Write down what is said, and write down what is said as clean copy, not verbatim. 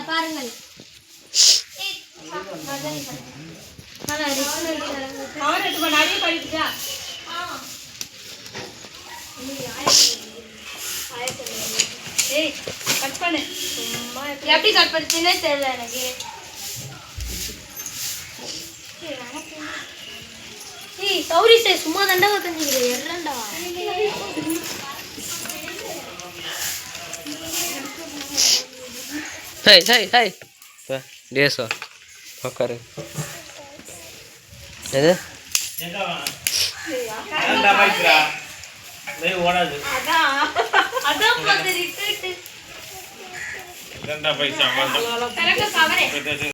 பாருங்கள். எப்படி கட் பண்ணுச்சுன்னே தெரியல எனக்கு. சௌரி சே சும்மா தண்டவா தஞ்சிக்கிறேன் எர்றண்டா. ஹை ஹை ஹை டேசோ உட்காரு. எது அதான்